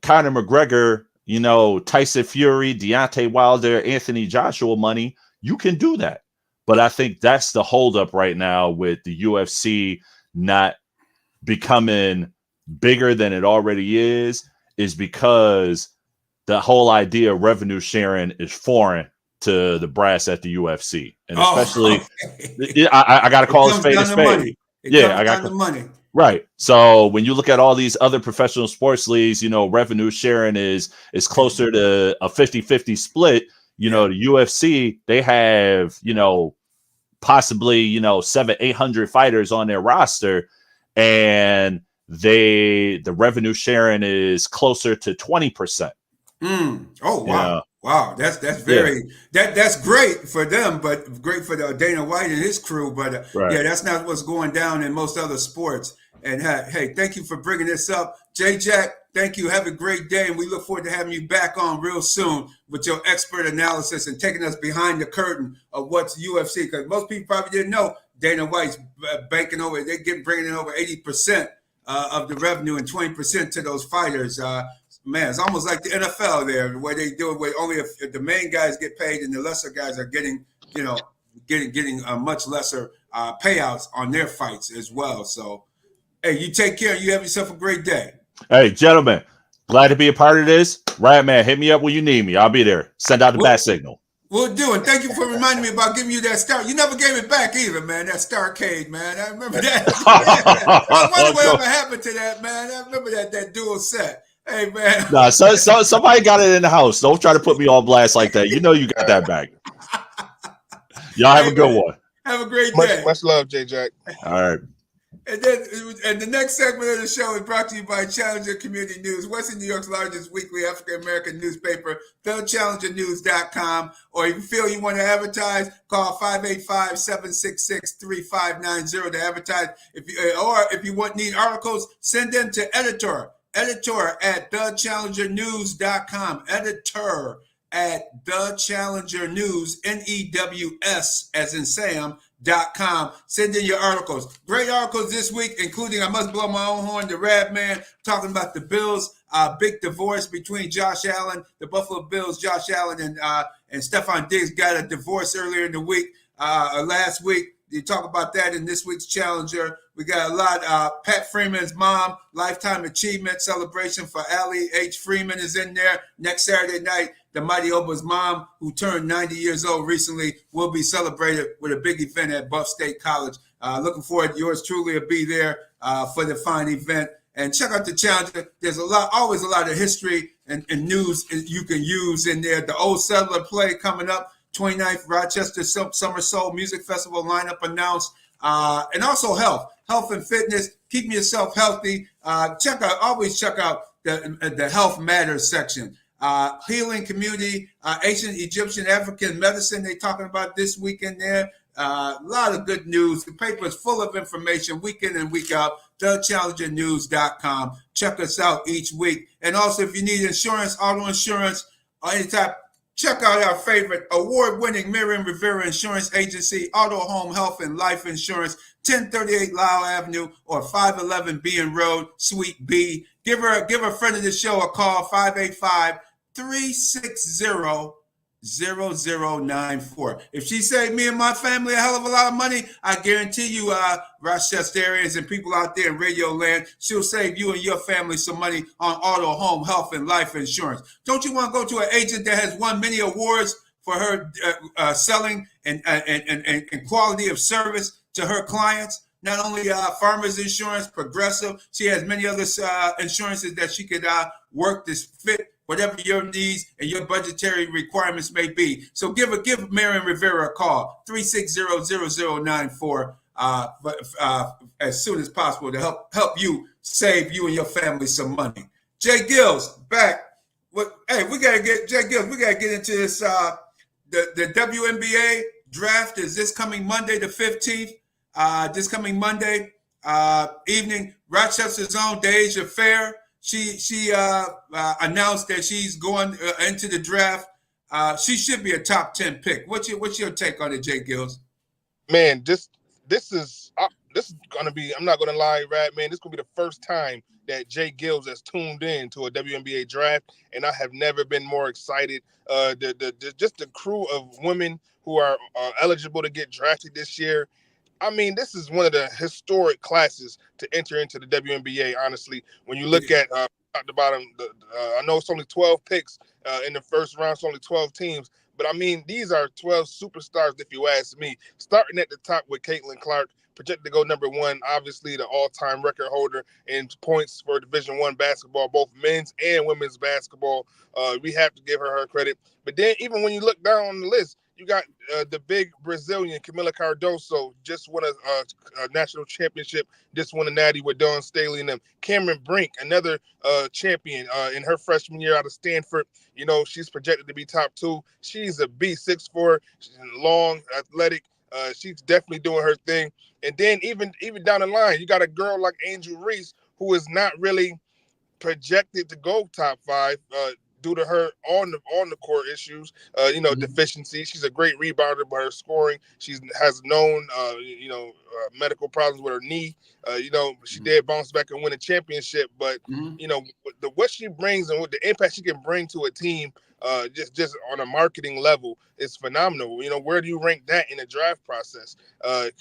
Conor McGregor, you know, Tyson Fury, Deontay Wilder, Anthony Joshua money, you can do that. But I think that's the holdup right now with the UFC not becoming bigger than it already is because the whole idea of revenue sharing is foreign to the brass at the UFC. And especially, I got to call a spade a spade. I got the money. Right. So when you look at all these other professional sports leagues, you know, revenue sharing is closer to a 50-50 split. You know, the UFC, they have, you know, possibly, you know, 700-800 fighters on their roster, and the revenue sharing is closer to 20%. Oh, wow. Yeah. Wow. That's very, that's great for them, but great for the Dana White and his crew. But yeah, that's not what's going down in most other sports. And hey, thank you for bringing this up. J-Jack, thank you. Have a great day. And we look forward to having you back on real soon with your expert analysis and taking us behind the curtain of what's UFC. Because most people probably didn't know Dana White's bringing in over 80% of the revenue and 20% to those fighters. Man, it's almost like the NFL there, where they do it where only if the main guys get paid and the lesser guys are getting much lesser payouts on their fights as well. So, hey, you take care. You have yourself a great day. Hey, gentlemen, glad to be a part of this. Right, man, hit me up when you need me. I'll be there. Send out the bat signal. We'll do it. Thank you for reminding me about giving you that star. You never gave it back either, man. That Starcade, man. I remember that. I wonder whatever happened to that, man. I remember that dual set. Hey, man. Nah, somebody got it in the house. Don't try to put me on blast like that. You know you got that back. Y'all have a good one. Have a great day. Much love, J-Jack. All right. And the next segment of the show is brought to you by Challenger Community News, Western New York's largest weekly African-American newspaper, thechallengernews.com. Or if you feel you want to advertise, call 585-766-3590 to advertise. If you need articles, send them to editor at thechallengernews.com. Editor at thechallengernews, NEWS as in Sam.com. Send in your articles. Great articles this week, including, I must blow my own horn, the Rad Man, talking about the Bills, big divorce between Josh Allen, the Buffalo Bills, Josh Allen and Stephon Diggs got a divorce earlier in the week, last week. You talk about that in this week's Challenger. We got a lot. Pat Freeman's mom, Lifetime Achievement Celebration for Allie H. Freeman is in there. Next Saturday night, the Mighty Oba's mom, who turned 90 years old recently, will be celebrated with a big event at Upstate College. Looking forward. Yours truly will be there for the fine event. And check out the Challenger. There's always a lot of history and news you can use in there. The Old Settler play coming up, 29th Rochester Summer Soul Music Festival lineup announced. And also health and fitness, keeping yourself healthy. Always check out the Health Matters section. Healing community, ancient Egyptian African medicine they're talking about this weekend there. A lot of good news. The paper is full of information week in and week out. TheChallengerNews.com. Check us out each week. And also, if you need insurance, auto insurance, or any type, check out our favorite award-winning Miriam Rivera Insurance Agency, Auto, Home, Health, and Life Insurance, 1038 Lyle Avenue or 511 Bean Road, Suite B. Give a friend of the show a call, 585-360-0094. If she saved me and my family a hell of a lot of money, I guarantee you, Rochesterians and people out there in radio land, she'll save you and your family some money on auto, home, health, and life insurance. Don't you want to go to an agent that has won many awards for her selling and quality of service to her clients? Not only Farmers Insurance, Progressive, she has many other insurances that she could work to fit whatever your needs and your budgetary requirements may be. So give Marion Rivera a call, 360-0094, as soon as possible to help you save you and your family some money. J-GILLZ back. We gotta get J-GILLZ. We gotta get into this. The WNBA draft is this coming Monday, the 15th. This coming Monday evening, Rochester's own Deja Fair. She announced that she's going into the draft. She should be a top 10 pick. What's your take on it, J-GILLZ? Man, this is gonna be. I'm not gonna lie, Rad, man. This is gonna be the first time that J-GILLZ has tuned in to a WNBA draft, and I have never been more excited. Just the crew of women who are eligible to get drafted this year. I mean, this is one of the historic classes to enter into the WNBA, honestly. When you look at at the bottom, I know it's only 12 picks in the first round. It's only 12 teams. But, I mean, these are 12 superstars, if you ask me. Starting at the top with Caitlin Clark, projected to go number one, obviously the all-time record holder in points for Division I basketball, both men's and women's basketball. We have to give her credit. But then even when you look down on the list, you got the big Brazilian Camila Cardoso, just won a national championship, just won a natty with Dawn Staley and them. Cameron Brink, another champion in her freshman year out of Stanford. You know, she's projected to be top 2. She's a beast, 6'4", she's long, athletic. She's definitely doing her thing. And then even down the line, you got a girl like Angel Reese, who is not really projected to go top 5 due to her on the court issues, deficiency. She's a great rebounder, but her scoring, she has known, medical problems with her knee. She did bounce back and win a championship, but what she brings and what the impact she can bring to a team, just on a marketing level, is phenomenal. Where do you rank that in the draft process?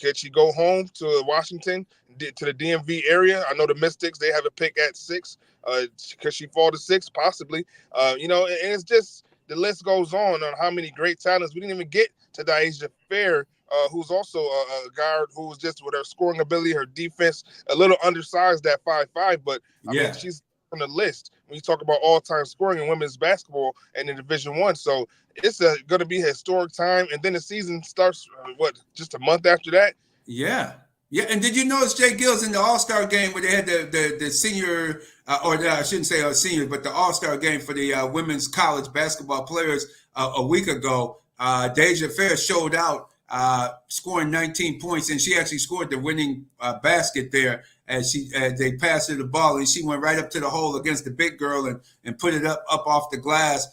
Could she go home to Washington, to the DMV area? I know the Mystics, they have a pick at 6. Could she fall to 6? Possibly. And it's just, the list goes on how many great talents. We didn't even get to Deja Fair, who's also a guard who's just, with her scoring ability, her defense, a little undersized at 5'5", but I mean, she's on the list when you talk about all-time scoring in women's basketball and in Division I. So it's going to be a historic time. And then the season starts, just a month after that? Yeah. Yeah, and did you notice J-GILLZ in the All-Star game where they had the senior, I shouldn't say senior, but the All-Star game for the women's college basketball players a week ago? Deja Fair showed out, scoring 19 points, and she actually scored the winning basket there as they passed her the ball, and she went right up to the hole against the big girl and put it up off the glass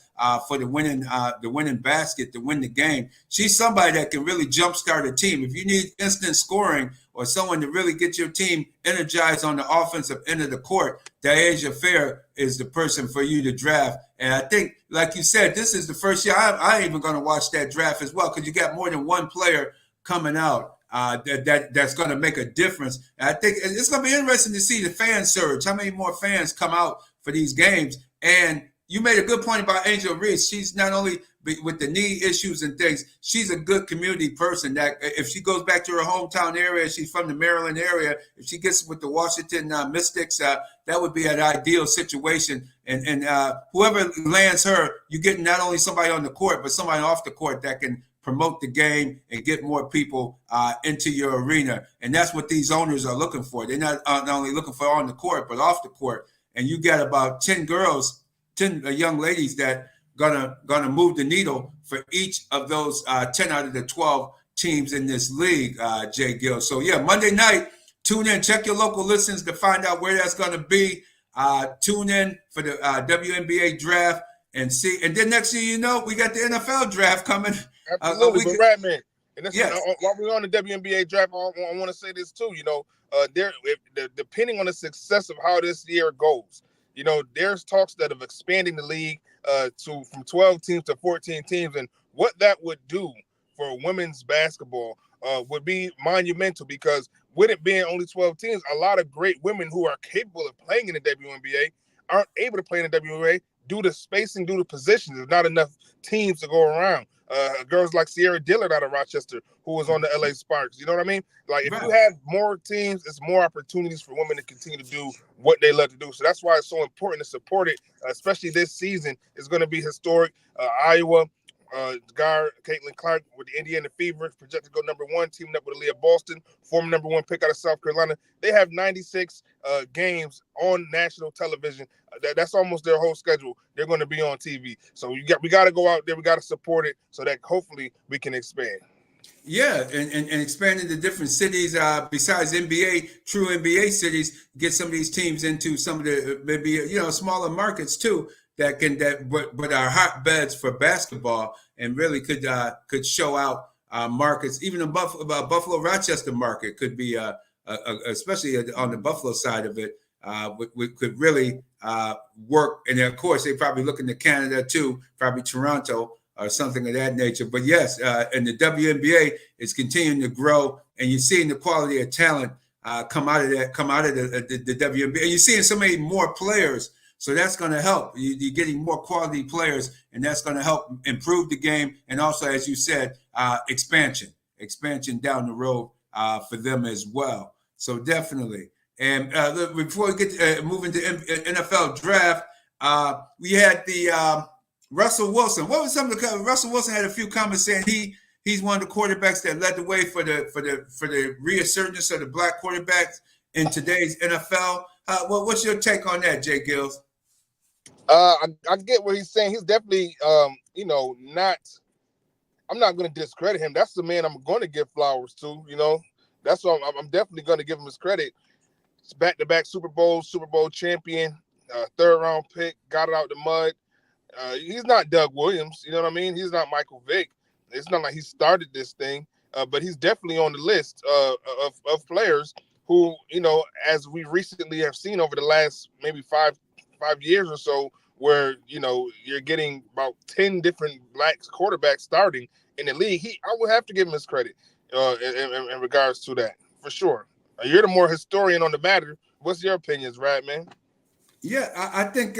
for the winning basket to win the game. She's somebody that can really jumpstart a team. If you need instant scoring or someone to really get your team energized on the offensive end of the court, Deja Fair is the person for you to draft. And I think, like you said, this is the first year I ain't even going to watch that draft as well, because you got more than one player coming out that's going to make a difference. And I think it's going to be interesting to see the fan surge. How many more fans come out for these games? And you made a good point about Angel Reese. She's not only with the knee issues and things, she's a good community person that if she goes back to her hometown area, she's from the Maryland area, if she gets with the Washington Mystics, that would be an ideal situation. And whoever lands her, you get not only somebody on the court, but somebody off the court that can promote the game and get more people into your arena. And that's what these owners are looking for. They're not only looking for on the court, but off the court. And you got about 10 girls, 10 young ladies that gonna move the needle for each of those 10 out of the 12 teams in this league, J-GILLZ. So yeah, Monday night, tune in, check your local listings to find out where that's gonna be. Tune in for the WNBA draft and see. And then next thing you know, we got the NFL draft coming. Absolutely, but right, man. And this yes. While we're on the WNBA draft, I want to say this too. Depending on the success of how this year goes, there's talks that of expanding the league from 12 teams to 14 teams, and what that would do for women's basketball would be monumental, because with it being only 12 teams, a lot of great women who are capable of playing in the WNBA aren't able to play in the WNBA due to spacing, due to positions. There's not enough teams to go around. Girls like Sierra Dillard out of Rochester, who was on the LA Sparks. You know what I mean? Like, if you have more teams, it's more opportunities for women to continue to do what they love to do. So that's why it's so important to support it, especially this season. It's going to be historic. Iowa, guard Caitlin Clark with the Indiana Fever, projected to go #1, teaming up with Aaliyah Boston, former #1 pick out of South Carolina. They have 96 games on national television. That's almost their whole schedule. They're going to be on TV. So we got to go out there. We got to support it so that hopefully we can expand. Yeah, and expand into different cities besides NBA, true NBA cities. Get some of these teams into some of the maybe smaller markets too but are hotbeds for basketball and really could show out markets. Even the Buffalo Rochester market could be especially on the Buffalo side of it. Could really work. And of course, they're probably looking to Canada too, probably Toronto or something of that nature. But yes, and the WNBA is continuing to grow, and you're seeing the quality of talent come out of the WNBA. And you're seeing so many more players, so that's going to help. You're getting more quality players, and that's going to help improve the game. And also, as you said, expansion down the road for them as well. So definitely. And before we get moving to NFL draft, we had the Russell Wilson. What was some of the Russell Wilson had a few comments saying he's one of the quarterbacks that led the way for the resurgence of the black quarterbacks in today's NFL. What's your take on that, J-GILLZ? I get what he's saying. He's definitely not. I'm not going to discredit him. That's the man I'm going to give flowers to. That's what I'm definitely going to give him his credit. Back-to-back Super Bowl champion, third-round pick, got it out the mud. He's not Doug Williams, you know what I mean? He's not Michael Vick. It's not like he started this thing, but he's definitely on the list of players who, as we recently have seen over the last maybe five years or so, where, you're getting about 10 different black quarterbacks starting in the league. I would have to give him his credit in regards to that, for sure. You're the more historian on the matter. What's your opinions, right, man? Yeah, I think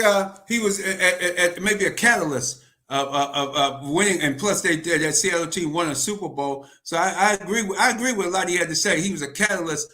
he was at maybe a catalyst of winning, and plus that Seattle team won a Super Bowl. So I agree with a lot he had to say. He was a catalyst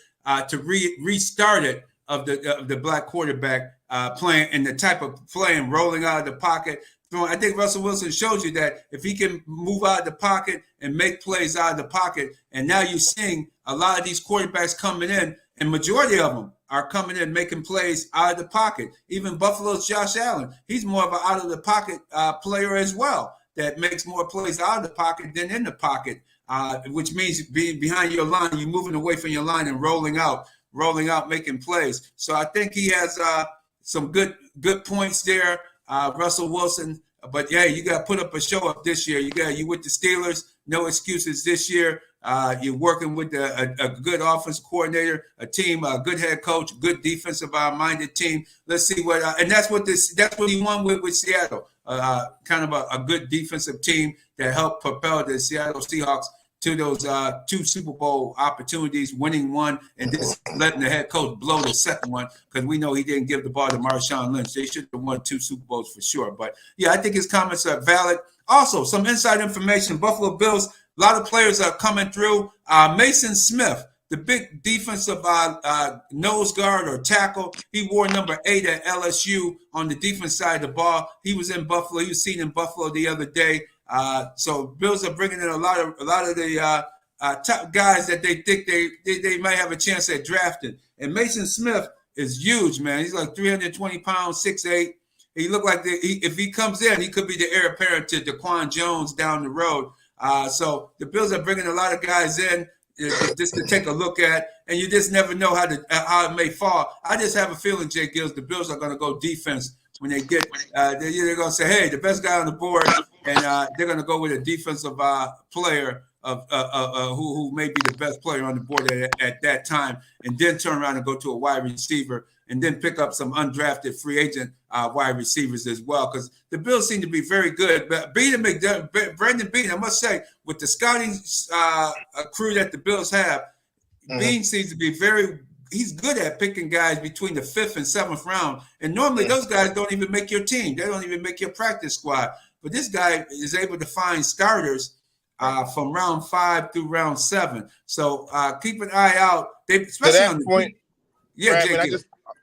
to restart it of the black quarterback playing and the type of playing, rolling out of the pocket. I think Russell Wilson shows you that if he can move out of the pocket and make plays out of the pocket, and now you're seeing a lot of these quarterbacks coming in, and majority of them are coming in making plays out of the pocket. Even Buffalo's Josh Allen, he's more of an out of the pocket player as well, that makes more plays out of the pocket than in the pocket, which means being behind your line, you're moving away from your line and rolling out, making plays. So I think he has some good points there, Russell Wilson. But yeah, you got to put up a show up this year. You with the Steelers, no excuses this year. You're working with a good offense coordinator, a team, a good head coach, good defensive minded team. Let's see what, and that's what he won with Seattle. Kind of a good defensive team that helped propel the Seattle Seahawks to those 2 Super Bowl opportunities, winning one and just letting the head coach blow the second one, because we know he didn't give the ball to Marshawn Lynch. They should have won 2 Super Bowls for sure. But yeah, I think his comments are valid. Also, some inside information: Buffalo Bills, a lot of players are coming through. Mason Smith, the big defensive nose guard or tackle, he wore number 8 at LSU on the defense side of the ball. He was in Buffalo. He was seen in Buffalo the other day. So Bills are bringing in a lot of the top guys that they think they might have a chance at drafting. And Mason Smith is huge, man. He's like 320 pounds, 6'8". He looked like if he comes in, he could be the heir apparent to Daquan Jones down the road. So the Bills are bringing a lot of guys in just to take a look at, and you just never know how it may fall. I just have a feeling, J-GILLZ, the Bills are going to go defense when they get. They're going to say, "Hey, the best guy on the board," and they're going to go with a defensive player who may be the best player on the board at that time, and then turn around and go to a wide receiver, and then pick up some undrafted free agent wide receivers as well, because the Bills seem to be very good. But Brandon Beane, I must say, with the scouting crew that the Bills have, Beane seems to be he's good at picking guys between the 5th and 7th round. And normally those guys don't even make your team. They don't even make your practice squad. But this guy is able to find starters from round 5 through round 7. So keep an eye out. Especially on the point. Yeah, Brad,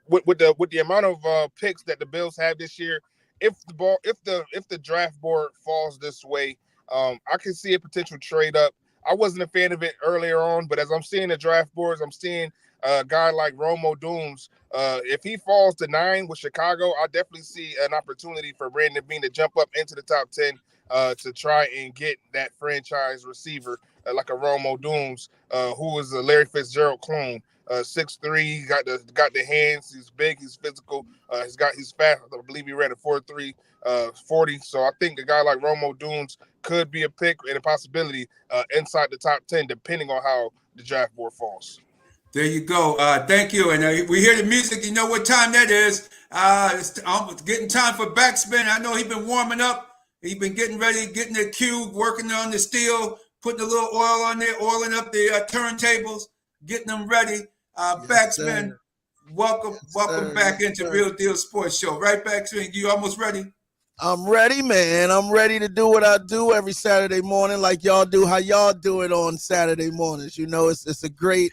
with the amount of picks that the Bills have this year, if the draft board falls this way, I can see a potential trade up. I wasn't a fan of it earlier on, but as I'm seeing the draft boards, I'm seeing a guy like Romo Dooms. If he falls to 9 with Chicago, I definitely see an opportunity for Brandon Beane to jump up into the top 10 to try and get that franchise receiver like a Romo Dooms, who is a Larry Fitzgerald clone. 6'3", got the hands. He's big. He's physical. He's fast. I believe he ran a 4.3 40. So I think a guy like Romo Dooms could be a pick and a possibility inside the top 10, depending on how the draft board falls. There you go. Thank you. And we hear the music. You know what time that is. It's almost getting time for BacSpin. I know he's been warming up. He's been getting ready, getting the cube, working on the steel, putting a little oil on there, oiling up the turntables, getting them ready. BacSpin, welcome back into Real Deal Sports Show. Right, BacSpin? You almost ready? I'm ready, man. I'm ready to do what I do every Saturday morning, like y'all do. How y'all do it on Saturday mornings? You know, it's a great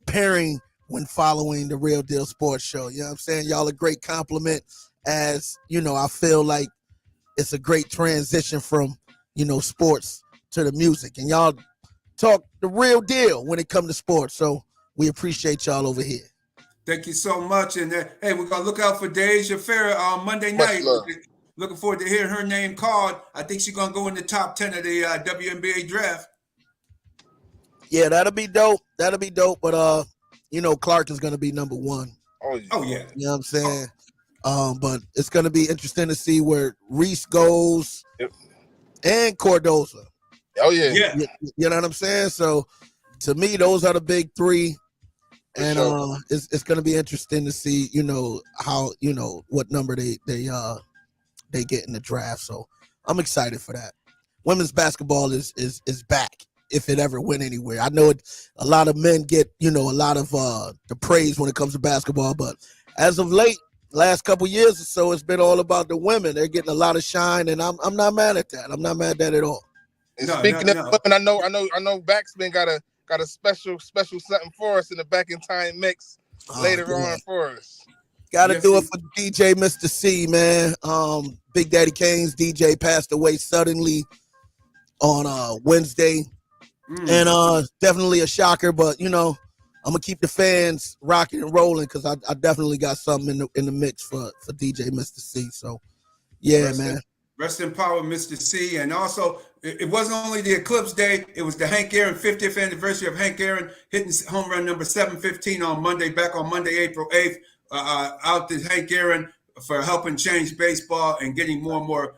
pairing when following the Real Deal Sports Show. You know what I'm saying? Y'all a great compliment, as you know. I feel like it's a great transition from sports to the music, and y'all talk the real deal when it comes to sports. So we appreciate y'all over here. Thank you so much. And hey, we're going to look out for Deja Fair on Monday night. Looking forward to hearing her name called. I think she's going to go in the top 10 of the WNBA draft. Yeah, that'll be dope. But, Clark is going to be number 1. Oh, yeah. You know what I'm saying? But it's going to be interesting to see where Reese goes and Cordoza. Oh, yeah. You know what I'm saying? So, to me, those are the big 3. And it's going to be interesting to see, how, what number they get in the draft. So I'm excited for that. Women's basketball is back, if it ever went anywhere. I know a lot of men get, a lot of the praise when it comes to basketball, but as of late, last couple years or so, it's been all about the women. They're getting a lot of shine, and I'm not mad at that. I'm not mad at that at all. And speaking of women, I know BacSpin got a special something for us in the Back in Time mix later on for us. Got to do it for DJ Mr. C, man. Big Daddy Kane's DJ passed away suddenly on Wednesday. And definitely a shocker, but I'm gonna keep the fans rocking and rolling, because I definitely got something in the mix for DJ Mr. C. So yeah, man. Rest in power, Mr. C. And also, it wasn't only the Eclipse Day, it was the Hank Aaron 50th anniversary of Hank Aaron hitting home run number 715 on Monday, back on Monday, April 8th. Out to Hank Aaron for helping change baseball and getting more and more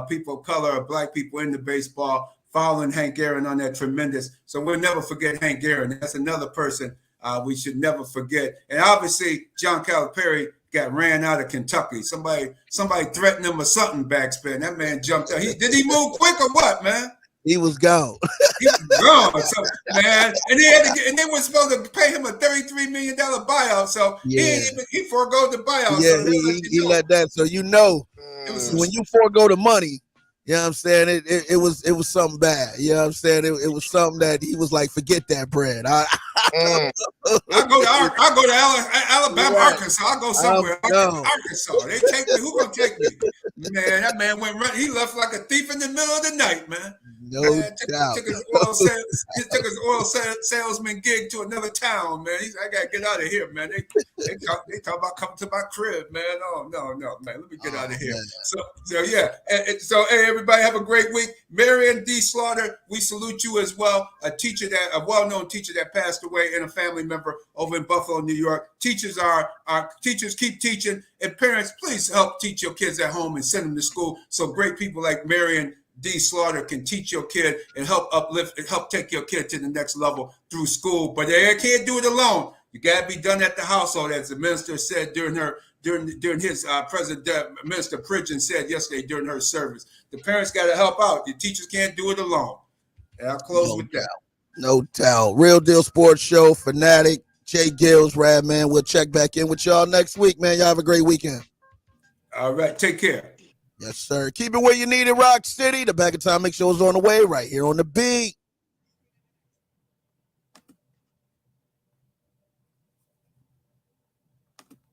people of color or black people into baseball, following Hank Aaron on that tremendous. So we'll never forget Hank Aaron. That's another person we should never forget. And obviously, John Calipari got ran out of Kentucky. Somebody threatened him or something, BacSpin. That man jumped out. Did he move quick or what, man? He was gone. He was gone. So, man, and they had to get, and they were supposed to pay him a $33 million buyout. So he forego the buyout. Yeah, so he let that. So when you forego the money, you know what I'm saying? It was something bad. You know what I'm saying? It was something that he was like, forget that bread. I go to Alabama, right. Arkansas. I'll go somewhere. Arkansas. They take me. Who gonna take me? Man, that man went run. He left like a thief in the middle of the night, man. No doubt. Took his oil salesman gig to another town, man. I gotta get out of here, man. They talk about coming to my crib, man. Oh no, man. Let me get out of here. Man. So yeah. So hey, everybody, have a great week. Marion D. Slaughter, we salute you as well. A well-known teacher that passed away and a family member over in Buffalo, New York. Teachers keep teaching, and parents, please help teach your kids at home and send them to school so great people like Marion D. Slaughter can teach your kid and help uplift and help take your kid to the next level through school. But they can't do it alone. You got to be done at the household, as the minister said during his Minister Pridgeon said yesterday during her service. The parents got to help out. The teachers can't do it alone. And I'll close with that. No doubt. Real Deal Sports Show, Fanatic, J-GILLZ, Rad Man. We'll check back in with y'all next week, man. Y'all have a great weekend. All right. Take care. Yes, sir. Keep it where you need it, Rock City. The Back of Time Mix Show is on the way right here on the beat.